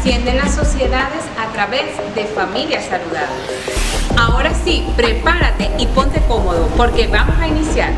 trascienden las sociedades a través de familias saludables. Ahora sí, prepárate y ponte cómodo porque vamos a iniciar.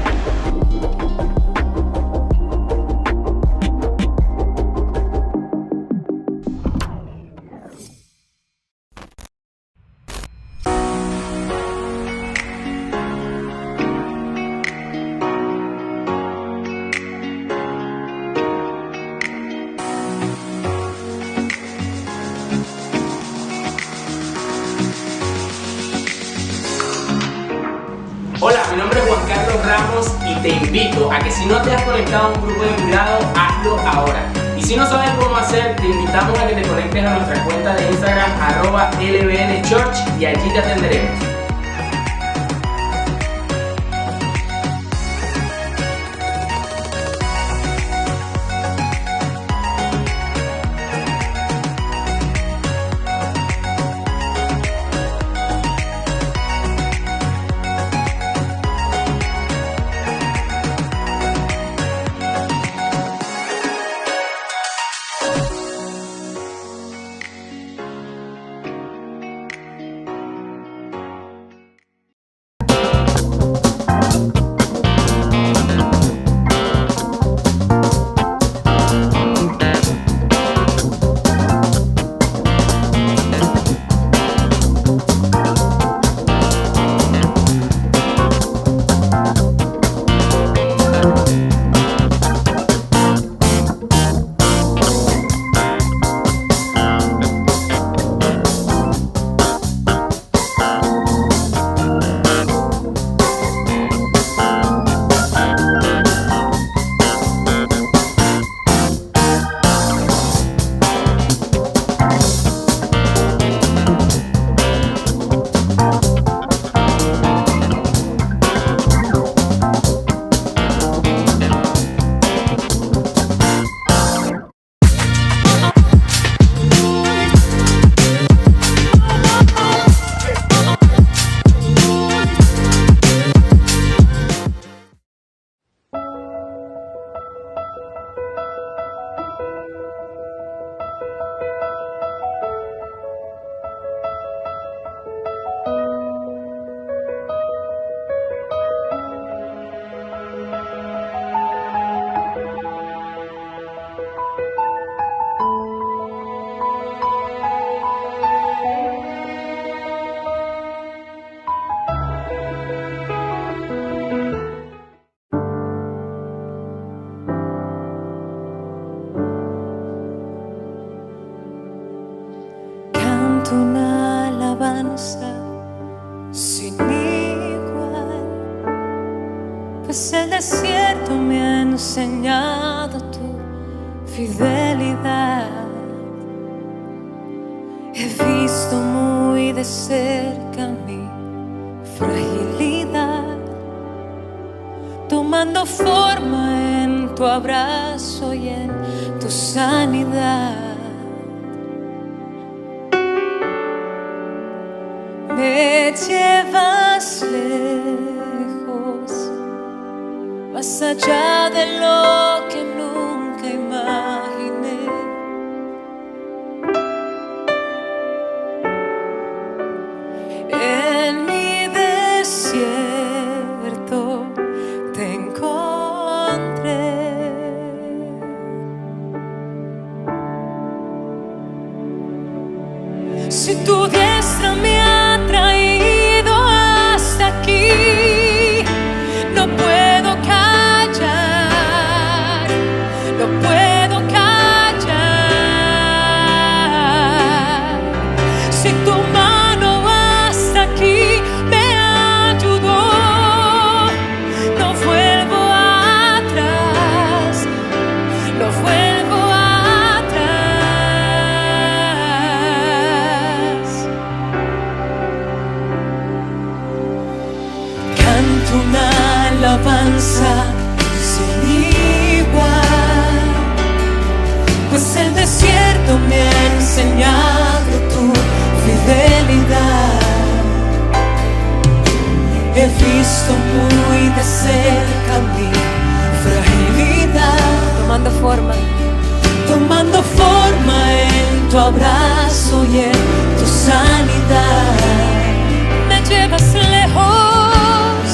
Hola, mi nombre es Juan Carlos Ramos y te invito a que si no te has conectado a un grupo de cuidado, hazlo ahora. Y si no sabes cómo hacer, te invitamos a que te conectes a nuestra cuenta de Instagram @lbnchurch y allí te atenderemos. Una alabanza sin igual, pues el desierto me ha enseñado tu fidelidad. He visto muy de cerca mi fragilidad, tomando forma en tu abrazo y en tu sanidad. Me llevas lejos, más allá de lo que nunca imaginé. En mi desierto te encontré. Si tu diestra me ha traído hasta aquí, no puedo callar, no puedo callar. Si tu mano hasta aquí me ayudó, no vuelvo atrás, no vuelvo atrás. Canto una alabanza sin igual, pues el desierto me ha enseñado tu fidelidad. He visto muy de cerca mi fragilidad, tomando forma en tu abrazo y en tu sanidad. Me llevas lejos,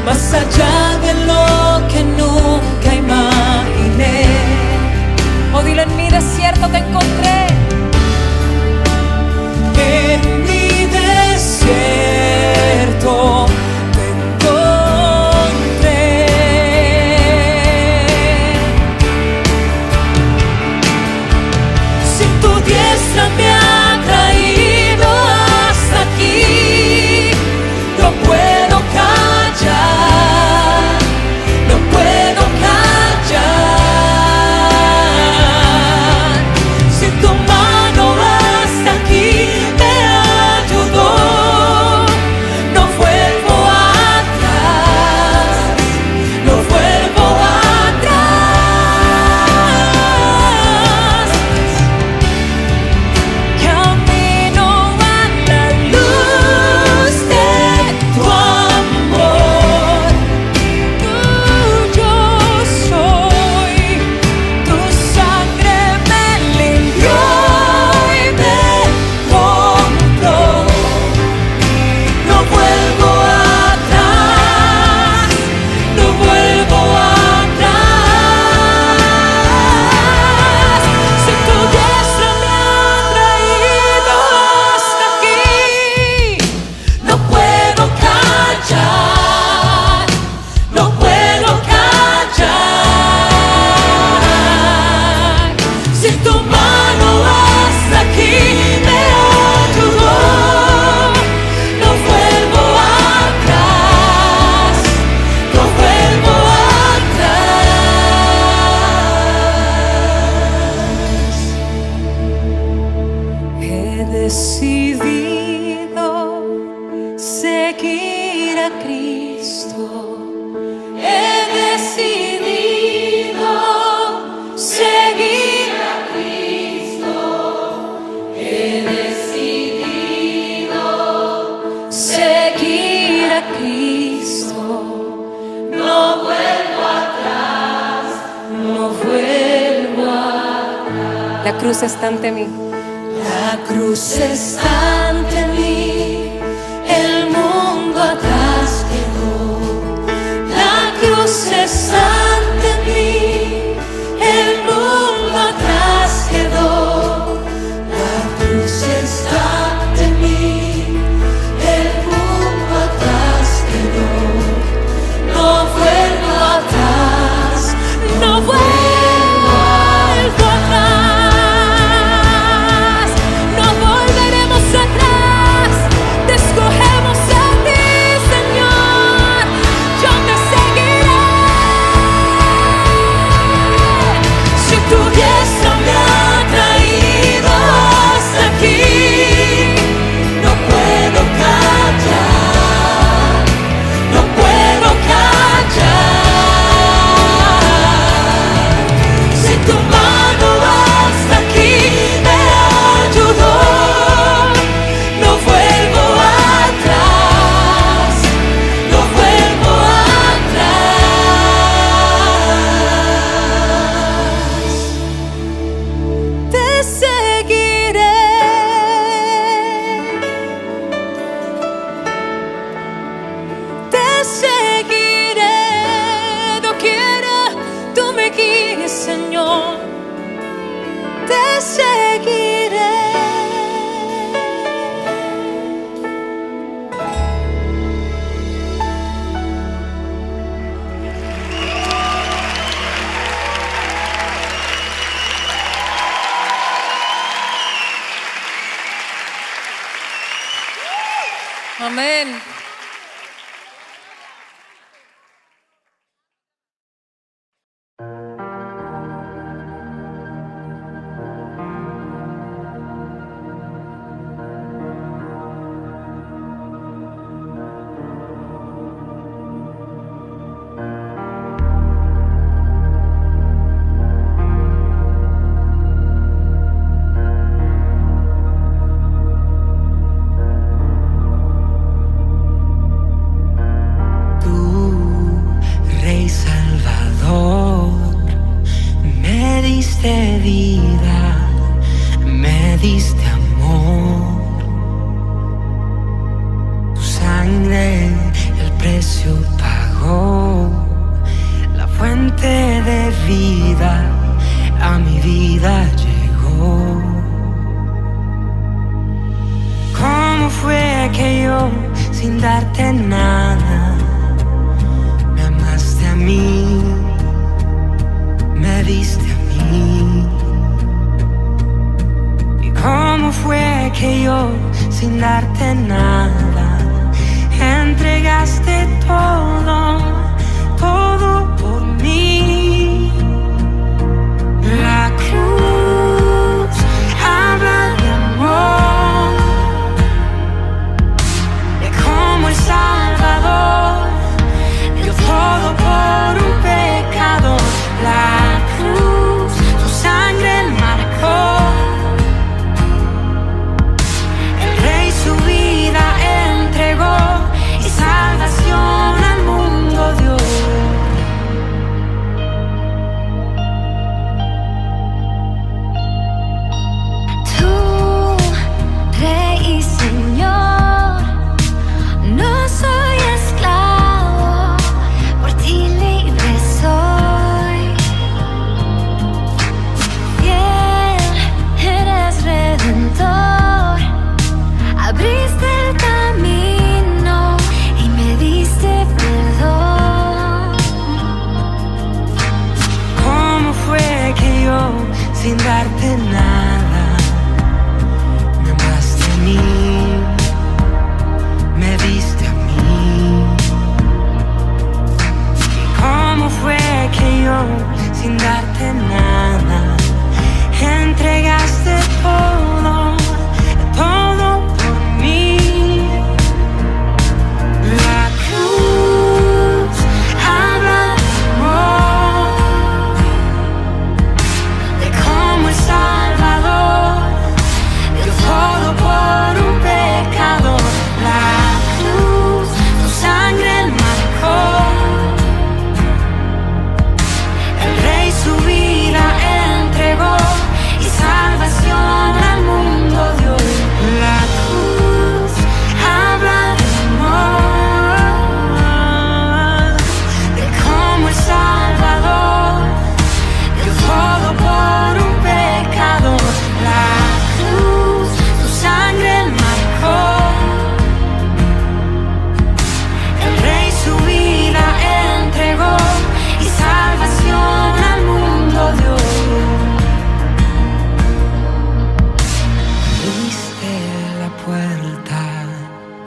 más allá de lo que nunca imaginé. Oh, dilo, en mi desierto te encontré. En mi desierto te encontré. Si tu diestra me ha traído hasta aquí, no puedo callar, no puedo callar. Si tu mano hasta aquí me ayudó, no vuelvo atrás, no vuelvo atrás. Camino a la luz de tu amor. Tuyo soy, tu sangre me limpió y me compró. No vuelvo atrás, no vuelvo atrás. Si tu diestra me ha traído hasta aquí, no puedo callar, no puedo callar. Si tu mano hasta aquí me ayudó, no vuelvo atrás, no vuelvo atrás. He decidido seguir a Cristo. He decidido seguir a Cristo. He decidido seguir a Cristo. No vuelvo atrás, no vuelvo atrás. La cruz está ante mí. La cruz está ante mí. El mundo atrás quedó. La cruz está ante mí. El mundo atrás quedó. La cruz está ante mí. El mundo atrás quedó. No vuelvo atrás, no vuelvo atrás. No volveremos atrás. Te escogemos a ti, Señor. Yo te seguiré. Si tu diestra me ha traído hasta aquí, no puedo callar, no puedo callar. Si tu mano hasta aquí me ayudó, no vuelvo atrás, no vuelvo atrás. Te seguiré. Te seguiré, doquiera tú me guíes, Señor. Te seguiré. Amén. darte nada, entregaste todo, todo por mí. La cruz habla de amor, de cómo el Salvador dio todo por un pecado. La cruz, su sangre marcó. El Rey su vida entregó y salvación al mundo dio. Tú, Rey y Señor, no soy esclavo, por ti libre soy. Fiel, eres redentor, abriste el camino y me diste perdón. ¿Cómo fue que yo, sin darte nada, me amaste a mí, me viste a mí? ¿Cómo fue que yo, sin darte nada, entregaste todo, todo por mí? La cruz habla de amor, de cómo el Salvador dio todo por un pecado. La cruz, su sangre marcó. El Rey su vida entregó y salvación al mundo dio. La cruz habla de amor, de cómo el Salvador dio todo por un pecado. La cruz, su sangre marcó. El Rey su vida entregó y salvación al mundo dio. Abriste la puerta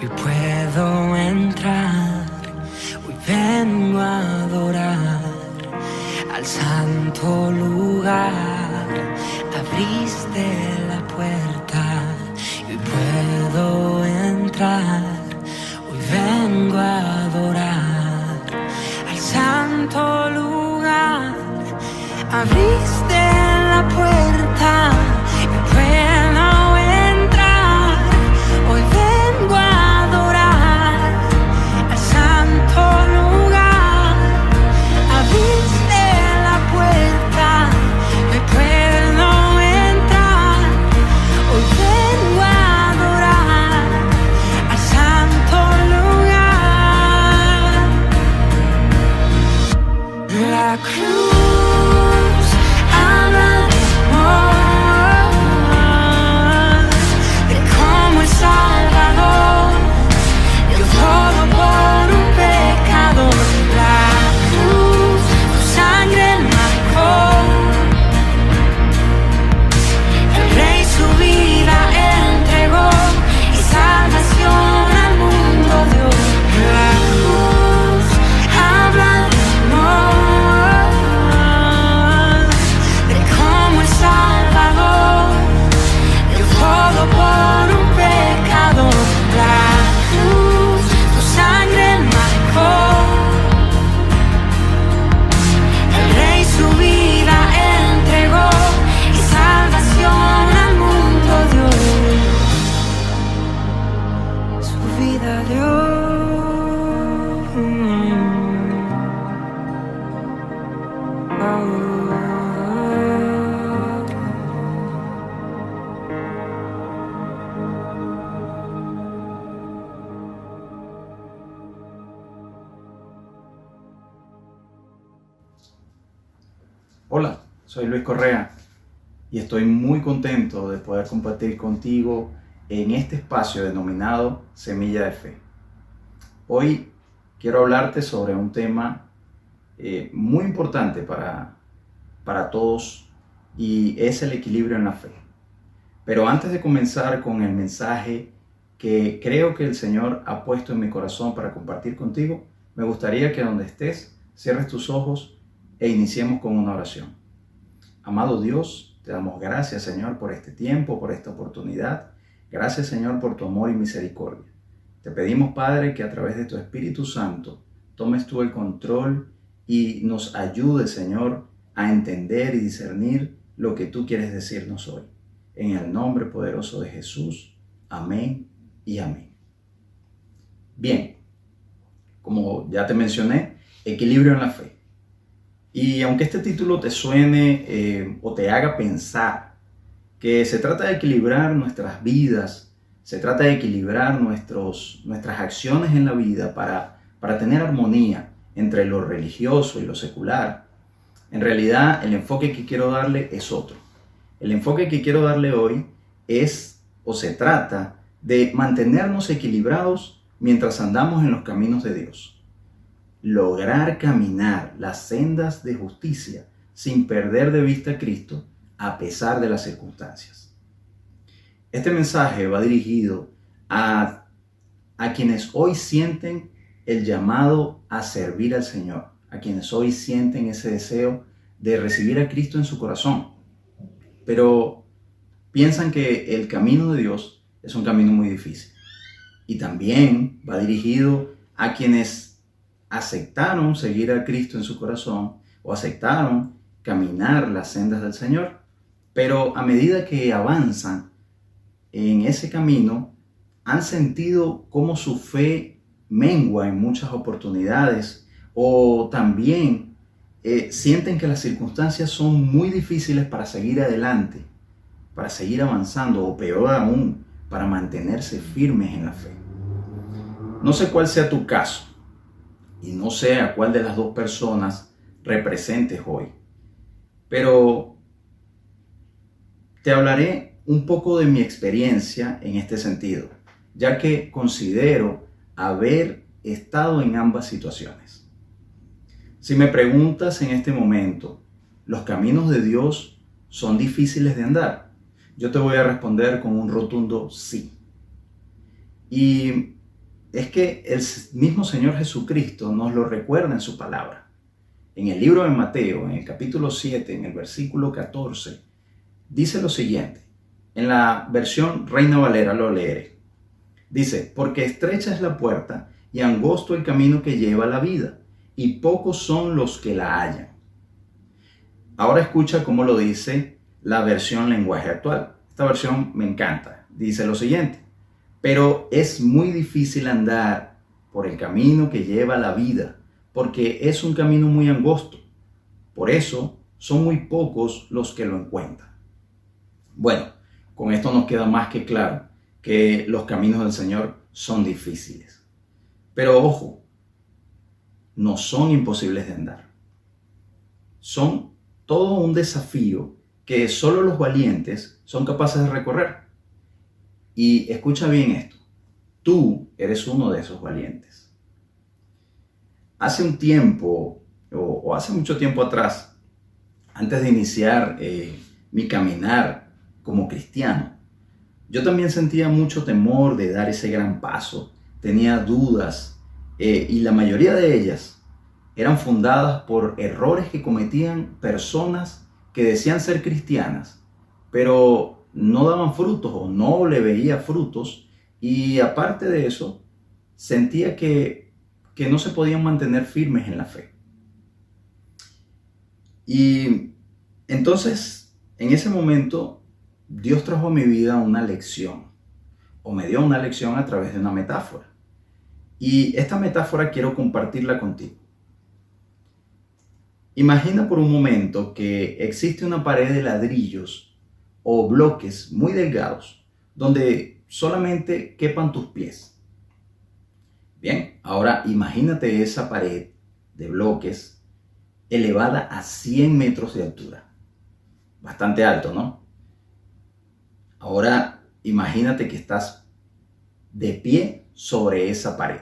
y puedo entrar. Hoy vengo a adorar al santo lugar. Abriste la puerta y puedo entrar. Hoy vengo a adorar al santo lugar. Abriste la puerta y puedo entrar. Hoy vengo a adorar al santo lugar. Abriste la puerta y puedo entrar. Hoy vengo a adorar al santo lugar. La cruz habla de amor, de cómo el Salvador dio todo por un pecado. La cruz, su sangre marcó. El Rey su vida entregó y salvación al mundo dio. La cruz habla de amor, de cómo el Salvador dio todo por un pecado. La cruz, su sangre marcó. El Rey su vida entregó y salvación al mundo dio. Su vida dio. Hola, soy Luis Correa y estoy muy contento de poder compartir contigo en este espacio denominado Semilla de Fe. Hoy quiero hablarte sobre un tema muy importante para todos y es el equilibrio en la fe. Pero antes de comenzar con el mensaje, que creo que el Señor ha puesto en mi corazón para compartir contigo, me gustaría que donde estés, cierres tus ojos e iniciemos con una oración. Amado Dios, te damos gracias, Señor, por este tiempo, por esta oportunidad. Gracias, Señor, por tu amor y misericordia. Te pedimos, Padre, que a través de tu Espíritu Santo tomes tú el control y nos ayudes, Señor, a entender y discernir lo que tú quieres decirnos hoy. En el nombre poderoso de Jesús. Amén y amén. Bien, como ya te mencioné, equilibrio en la fe. Y aunque este título te suene o te haga pensar que se trata de equilibrar nuestras vidas, se trata de equilibrar nuestras acciones en la vida para tener armonía entre lo religioso y lo secular, en realidad el enfoque que quiero darle es otro. El enfoque que quiero darle hoy se trata de mantenernos equilibrados mientras andamos en los caminos de Dios. Lograr caminar las sendas de justicia sin perder de vista a Cristo a pesar de las circunstancias. Este mensaje va dirigido a quienes hoy sienten el llamado a servir al Señor, a quienes hoy sienten ese deseo de recibir a Cristo en su corazón, pero piensan que el camino de Dios es un camino muy difícil. Y también va dirigido a quienes aceptaron seguir a Cristo en su corazón o aceptaron caminar las sendas del Señor, pero a medida que avanzan en ese camino, han sentido cómo su fe mengua en muchas oportunidades o también sienten que las circunstancias son muy difíciles para seguir adelante, para seguir avanzando o peor aún, para mantenerse firmes en la fe. No sé cuál sea tu caso y no sé a cuál de las dos personas representes hoy, pero te hablaré un poco de mi experiencia en este sentido, ya que considero haber estado en ambas situaciones. Si me preguntas en este momento, ¿los caminos de Dios son difíciles de andar? Yo te voy a responder con un rotundo sí. Y es que el mismo Señor Jesucristo nos lo recuerda en su palabra. En el libro de Mateo, en el capítulo 7, en el versículo 14, dice lo siguiente. En la versión Reina Valera lo leeré. Dice, porque estrecha es la puerta y angosto el camino que lleva a la vida, y pocos son los que la hallan. Ahora escucha cómo lo dice la versión lenguaje actual. Esta versión me encanta. Dice lo siguiente, pero es muy difícil andar por el camino que lleva a la vida, porque es un camino muy angosto. Por eso son muy pocos los que lo encuentran. Bueno, con esto nos queda más que claro que los caminos del Señor son difíciles. Pero ojo, no son imposibles de andar. Son todo un desafío que solo los valientes son capaces de recorrer. Y escucha bien esto, tú eres uno de esos valientes. Hace un tiempo, o hace mucho tiempo atrás, antes de iniciar mi caminar como cristiano, yo también sentía mucho temor de dar ese gran paso, tenía dudas y la mayoría de ellas eran fundadas por errores que cometían personas que decían ser cristianas, pero no daban frutos o no le veía frutos, y aparte de eso, sentía que no se podían mantener firmes en la fe. Y entonces, en ese momento, Dios trajo a mi vida una lección, o me dio una lección a través de una metáfora. Y esta metáfora quiero compartirla contigo. Imagina por un momento que existe una pared de ladrillos o bloques muy delgados donde solamente quepan tus pies. Bien, ahora imagínate esa pared de bloques elevada a 100 metros de altura. Bastante alto, ¿no? Ahora imagínate que estás de pie sobre esa pared.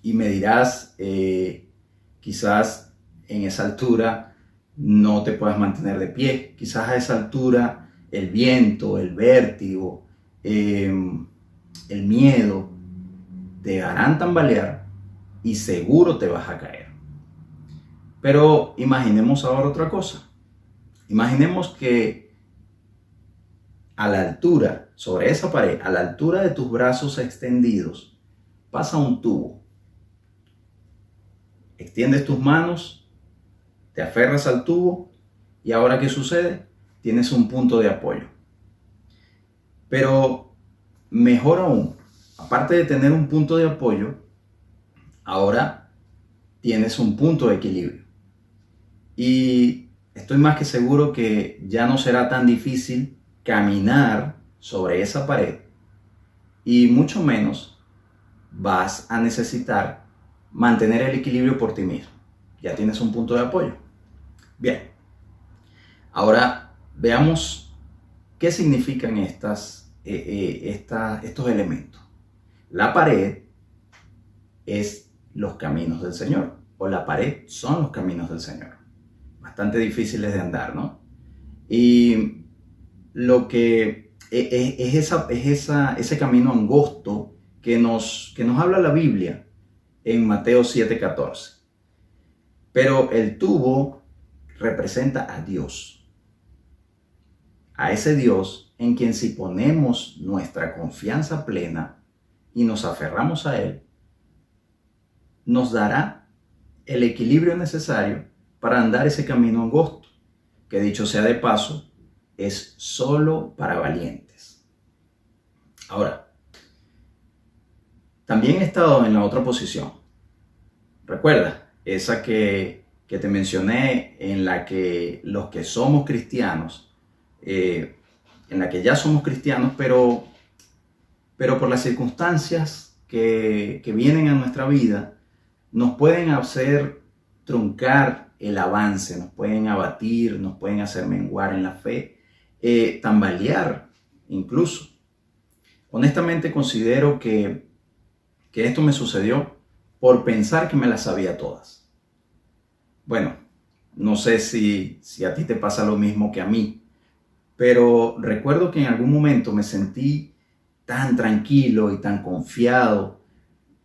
Y me dirás, quizás en esa altura no te puedas mantener de pie. Quizás a esa altura el viento, el vértigo, el miedo, te harán tambalear y seguro te vas a caer. Pero imaginemos ahora otra cosa. Imaginemos que a la altura, sobre esa pared, a la altura de tus brazos extendidos, pasa un tubo. Extiendes tus manos, te aferras al tubo y ahora ¿qué sucede? Tienes un punto de apoyo. Pero mejor aún, aparte de tener un punto de apoyo, ahora tienes un punto de equilibrio. Y estoy más que seguro que ya no será tan difícil caminar sobre esa pared y mucho menos vas a necesitar mantener el equilibrio por ti mismo. Ya tienes un punto de apoyo. Bien, ahora veamos qué significan estos elementos. La pared es los caminos del Señor, o la pared son los caminos del Señor. Bastante difíciles de andar, ¿no? Y lo que es ese camino angosto que nos habla la Biblia en Mateo 7:14. Pero el tubo representa a Dios. A ese Dios en quien si ponemos nuestra confianza plena y nos aferramos a Él, nos dará el equilibrio necesario para andar ese camino angosto, que dicho sea de paso, es solo para valientes. Ahora, también he estado en la otra posición. Recuerda, esa que te mencioné, en la que los que somos cristianos, en la que ya somos cristianos, pero por las circunstancias que vienen a nuestra vida, nos pueden hacer truncar el avance, nos pueden abatir, nos pueden hacer menguar en la fe, tambalear incluso. Honestamente considero que esto me sucedió por pensar que me las sabía todas. Bueno, no sé si a ti te pasa lo mismo que a mí, pero recuerdo que en algún momento me sentí tan tranquilo y tan confiado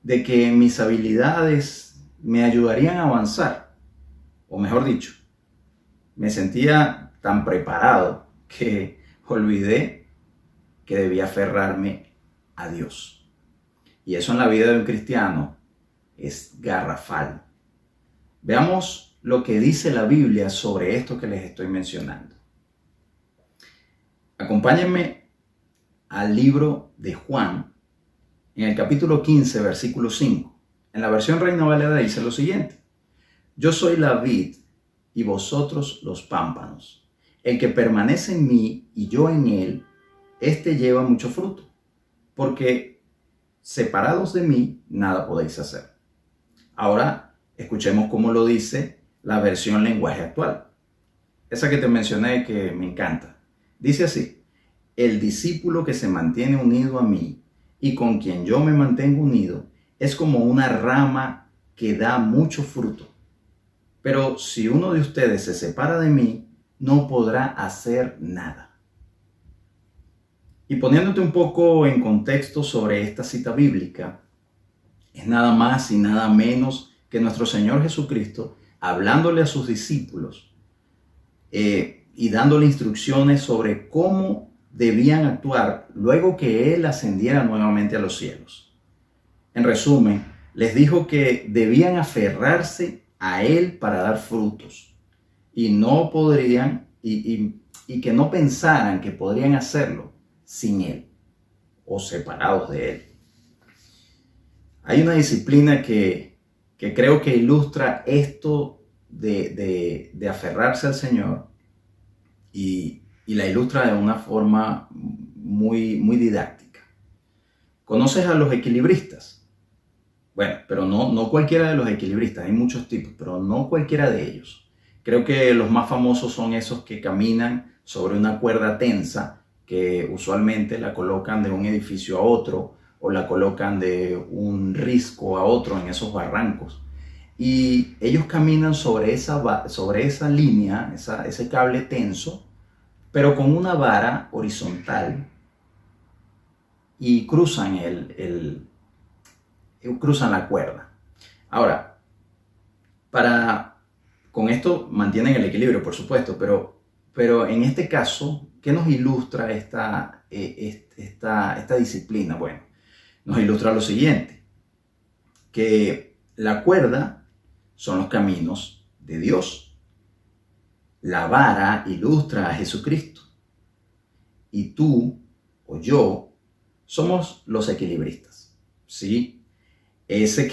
de que mis habilidades me ayudarían a avanzar. O mejor dicho, me sentía tan preparado que olvidé que debía aferrarme a Dios. Y eso en la vida de un cristiano es garrafal. Veamos lo que dice la Biblia sobre esto que les estoy mencionando. Acompáñenme al libro de Juan, en el capítulo 15, versículo 5. En la versión Reina Valera dice lo siguiente: Yo soy la vid y vosotros los pámpanos. El que permanece en mí y yo en él, éste lleva mucho fruto, porque separados de mí nada podéis hacer. Ahora escuchemos cómo lo dice la versión lenguaje actual. Esa que te mencioné que me encanta. Dice así: el discípulo que se mantiene unido a mí y con quien yo me mantengo unido es como una rama que da mucho fruto. Pero si uno de ustedes se separa de mí, no podrá hacer nada. Y poniéndote un poco en contexto sobre esta cita bíblica, es nada más y nada menos que nuestro Señor Jesucristo hablándole a sus discípulos y dándole instrucciones sobre cómo debían actuar luego que Él ascendiera nuevamente a los cielos. En resumen, les dijo que debían aferrarse a Él para dar frutos y no podrían y que no pensaran que podrían hacerlo sin Él o separados de Él. Hay una disciplina que creo que ilustra esto de aferrarse al Señor y la ilustra de una forma muy, muy didáctica. ¿Conoces a los equilibristas? Bueno, pero no cualquiera de los equilibristas, hay muchos tipos, pero no cualquiera de ellos. Creo que los más famosos son esos que caminan sobre una cuerda tensa, que usualmente la colocan de un edificio a otro o la colocan de un risco a otro en esos barrancos. Y ellos caminan sobre esa línea, ese cable tenso, pero con una vara horizontal y cruzan, cruzan la cuerda. Ahora, con esto mantienen el equilibrio, por supuesto, pero en este caso, ¿qué nos ilustra esta disciplina? Bueno, nos ilustra lo siguiente, que la cuerda son los caminos de Dios. La vara ilustra a Jesucristo. Y tú o yo somos los equilibristas, ¿sí? Ese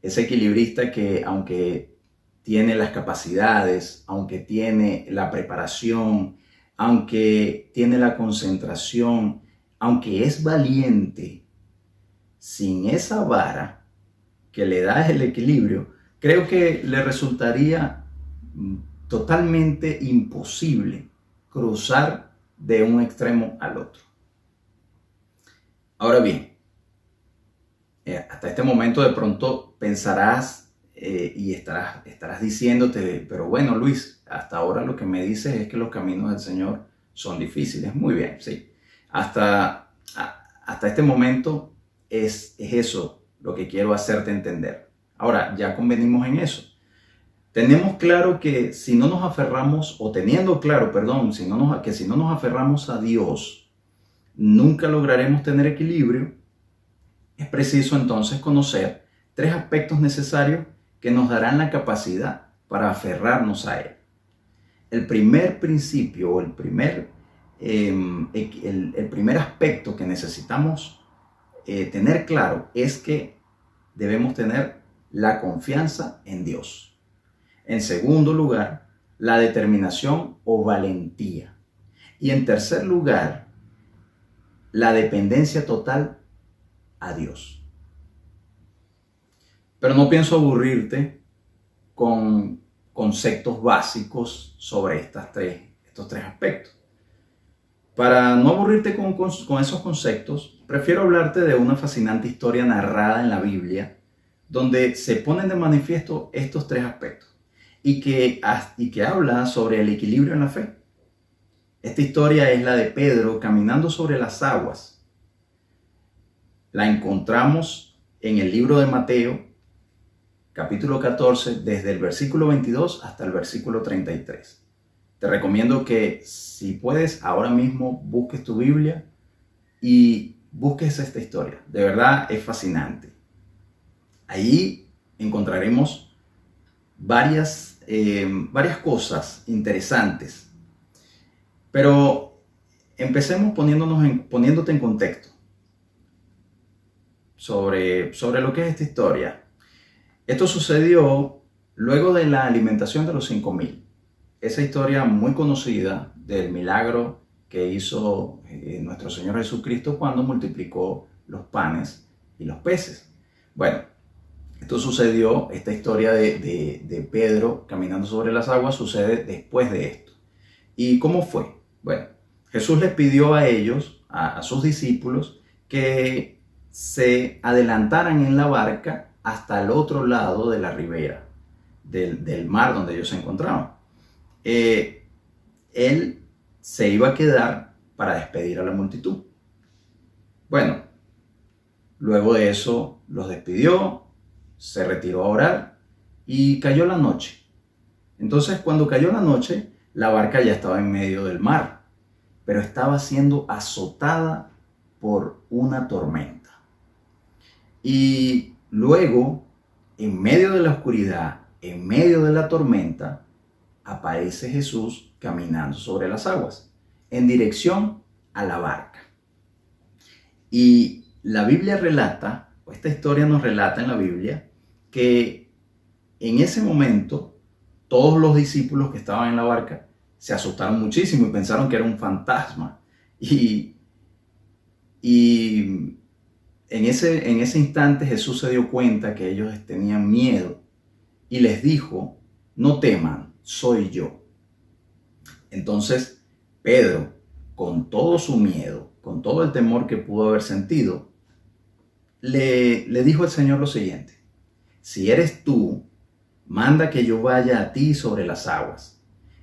equilibrista que, aunque tiene las capacidades, aunque tiene la preparación, aunque tiene la concentración, aunque es valiente, sin esa vara que le da el equilibrio, creo que le resultaría totalmente imposible cruzar de un extremo al otro. Ahora bien, hasta este momento de pronto pensarás y estarás diciéndote, pero bueno, Luis, hasta ahora lo que me dices es que los caminos del Señor son difíciles. Muy bien, sí. Hasta este momento es eso lo que quiero hacerte entender. Ahora, ya convenimos en eso. Tenemos claro que si no nos aferramos, o teniendo claro, perdón, que si no nos aferramos a Dios, nunca lograremos tener equilibrio. Es preciso entonces conocer 3 aspectos necesarios que nos darán la capacidad para aferrarnos a Él. El primer principio, o el primer aspecto que necesitamos tener claro es que debemos tener la confianza en Dios. En segundo lugar, la determinación o valentía. Y en tercer lugar, la dependencia total a Dios. Pero no pienso aburrirte con conceptos básicos sobre estos tres aspectos. Para no aburrirte con esos conceptos, prefiero hablarte de una fascinante historia narrada en la Biblia, donde se ponen de manifiesto estos 3 aspectos y que habla sobre el equilibrio en la fe. Esta historia es la de Pedro caminando sobre las aguas. La encontramos en el libro de Mateo, capítulo 14, desde el versículo 22 hasta el versículo 33. Te recomiendo que, si puedes, ahora mismo busques tu Biblia y busques esta historia. De verdad es fascinante. Ahí encontraremos varias cosas interesantes. Pero empecemos poniéndote en contexto sobre lo que es esta historia. Esto sucedió luego de la alimentación de los 5,000. Esa historia muy conocida del milagro que hizo nuestro Señor Jesucristo cuando multiplicó los panes y los peces. Bueno, esta historia de Pedro caminando sobre las aguas sucede después de esto. ¿Y cómo fue? Bueno, Jesús les pidió a ellos, a sus discípulos, que se adelantaran en la barca hasta el otro lado de la ribera del mar donde ellos se encontraban. Él se iba a quedar para despedir a la multitud. Bueno, luego de eso los despidió, se retiró a orar y cayó la noche. Entonces, cuando cayó la noche, la barca ya estaba en medio del mar, pero estaba siendo azotada por una tormenta. Y luego, en medio de la oscuridad, en medio de la tormenta, aparece Jesús caminando sobre las aguas, en dirección a la barca. Y la Biblia relata, o esta historia nos relata en la Biblia, que en ese momento todos los discípulos que estaban en la barca se asustaron muchísimo y pensaron que era un fantasma. Y en ese instante Jesús se dio cuenta que ellos tenían miedo y les dijo: no teman, soy yo. Entonces Pedro, con todo su miedo, con todo el temor que pudo haber sentido, le dijo al Señor lo siguiente: si eres tú, manda que yo vaya a ti sobre las aguas.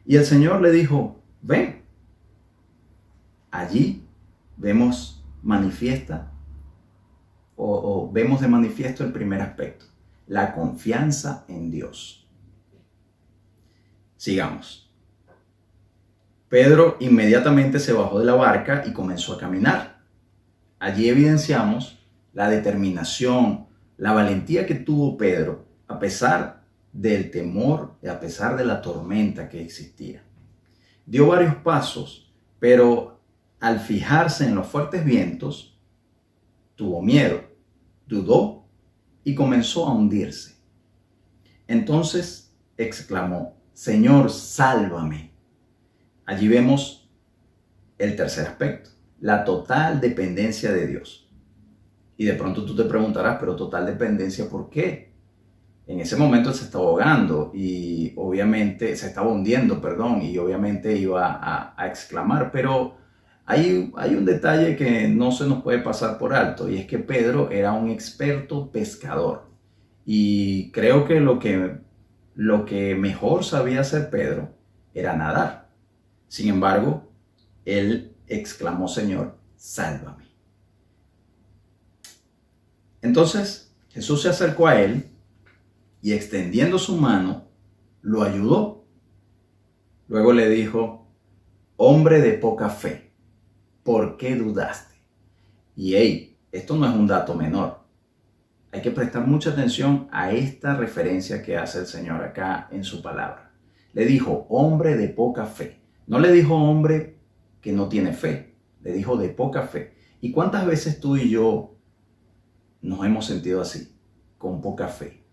Y el Señor le dijo: ven. Allí vemos manifiesta o vemos de manifiesto el primer aspecto, la confianza en Dios. Sigamos. Pedro inmediatamente se bajó de la barca y comenzó a caminar. Allí evidenciamos la determinación, la valentía que tuvo Pedro a pesar del temor y a pesar de la tormenta que existía. Dio varios pasos, pero al fijarse en los fuertes vientos, tuvo miedo, dudó y comenzó a hundirse. Entonces exclamó: Señor, sálvame. Allí vemos el tercer aspecto, la total dependencia de Dios. Y de pronto tú te preguntarás, pero total dependencia, ¿por qué? En ese momento él se estaba ahogando y obviamente se estaba hundiendo, y obviamente iba a exclamar, pero hay un detalle que no se nos puede pasar por alto, y es que Pedro era un experto pescador. Y creo que lo que mejor sabía hacer Pedro era nadar. Sin embargo, él exclamó: Señor, sálvame. Entonces Jesús se acercó a él y extendiendo su mano, lo ayudó. Luego le dijo: hombre de poca fe, ¿por qué dudaste? Y esto no es un dato menor. Hay que prestar mucha atención a esta referencia que hace el Señor acá en su palabra. Le dijo: hombre de poca fe. No le dijo hombre que no tiene fe, le dijo de poca fe. ¿Y cuántas veces tú y yo nos hemos sentido así, con poca fe,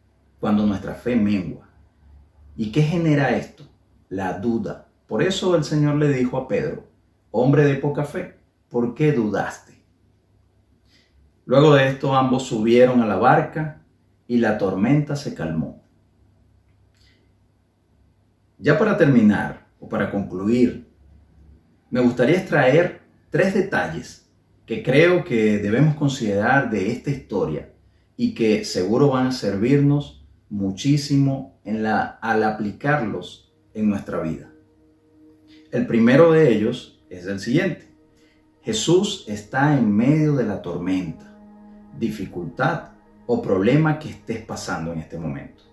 cuando nuestra fe mengua? ¿Y qué genera esto? La duda. Por eso el Señor le dijo a Pedro: hombre de poca fe, ¿por qué dudaste? Luego de esto ambos subieron a la barca y la tormenta se calmó. Ya para terminar, o para concluir, me gustaría extraer 3 detalles que creo que debemos considerar de esta historia y que seguro van a servirnos muchísimo al aplicarlos en nuestra vida. El primero de ellos es el siguiente: Jesús está en medio de la tormenta, dificultad o problema que estés pasando en este momento.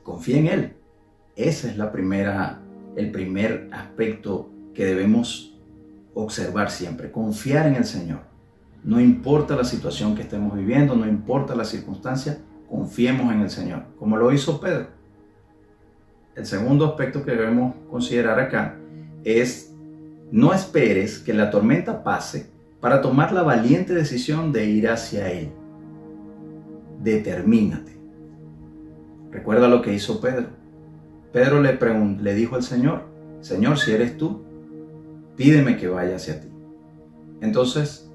Confía en Él. Ese es el primer aspecto que debemos observar siempre. Confiar en el Señor. No importa la situación que estemos viviendo, no importa la circunstancia, confiemos en el Señor, como lo hizo Pedro. El segundo aspecto que debemos considerar acá es: no esperes que la tormenta pase para tomar la valiente decisión de ir hacia Él. Determínate. Recuerda lo que hizo Pedro. Pedro le dijo al Señor: Señor, si eres tú, pídeme que vaya hacia ti. Entonces,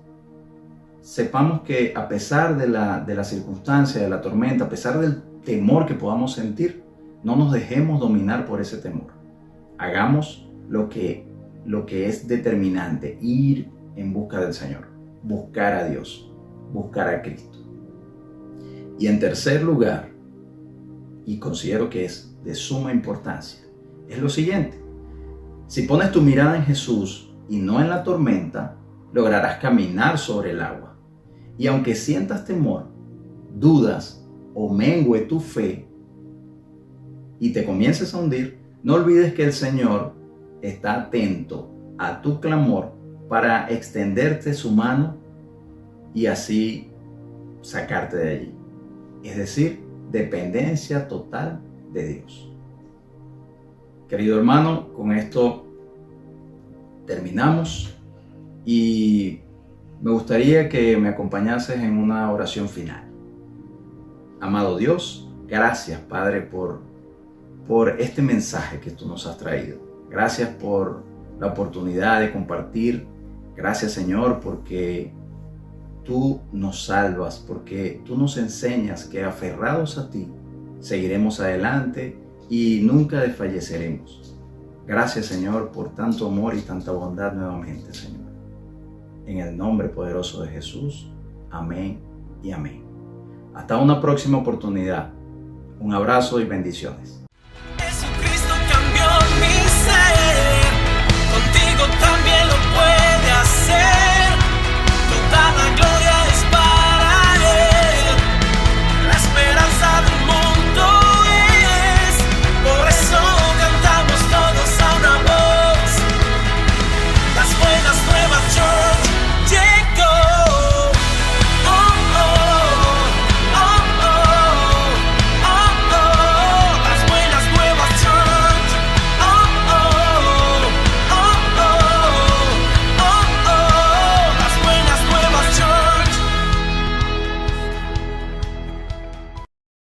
sepamos que a pesar de la circunstancia, de la tormenta, a pesar del temor que podamos sentir, no nos dejemos dominar por ese temor. Hagamos lo que es determinante: ir en busca del Señor, buscar a Dios, buscar a Cristo. Y en tercer lugar, y considero que es de suma importancia, es lo siguiente: si pones tu mirada en Jesús y no en la tormenta, lograrás caminar sobre el agua. Y aunque sientas temor, dudas o mengue tu fe y te comiences a hundir, no olvides que el Señor está atento a tu clamor para extenderte su mano y así sacarte de allí. Es decir, dependencia total de Dios. Querido hermano, con esto terminamos y me gustaría que me acompañases en una oración final. Amado Dios, gracias, Padre, por este mensaje que tú nos has traído. Gracias por la oportunidad de compartir. Gracias, Señor, porque tú nos salvas, porque tú nos enseñas que aferrados a ti seguiremos adelante y nunca desfalleceremos. Gracias, Señor, por tanto amor y tanta bondad nuevamente, Señor. En el nombre poderoso de Jesús. Amén y amén. Hasta una próxima oportunidad. Un abrazo y bendiciones.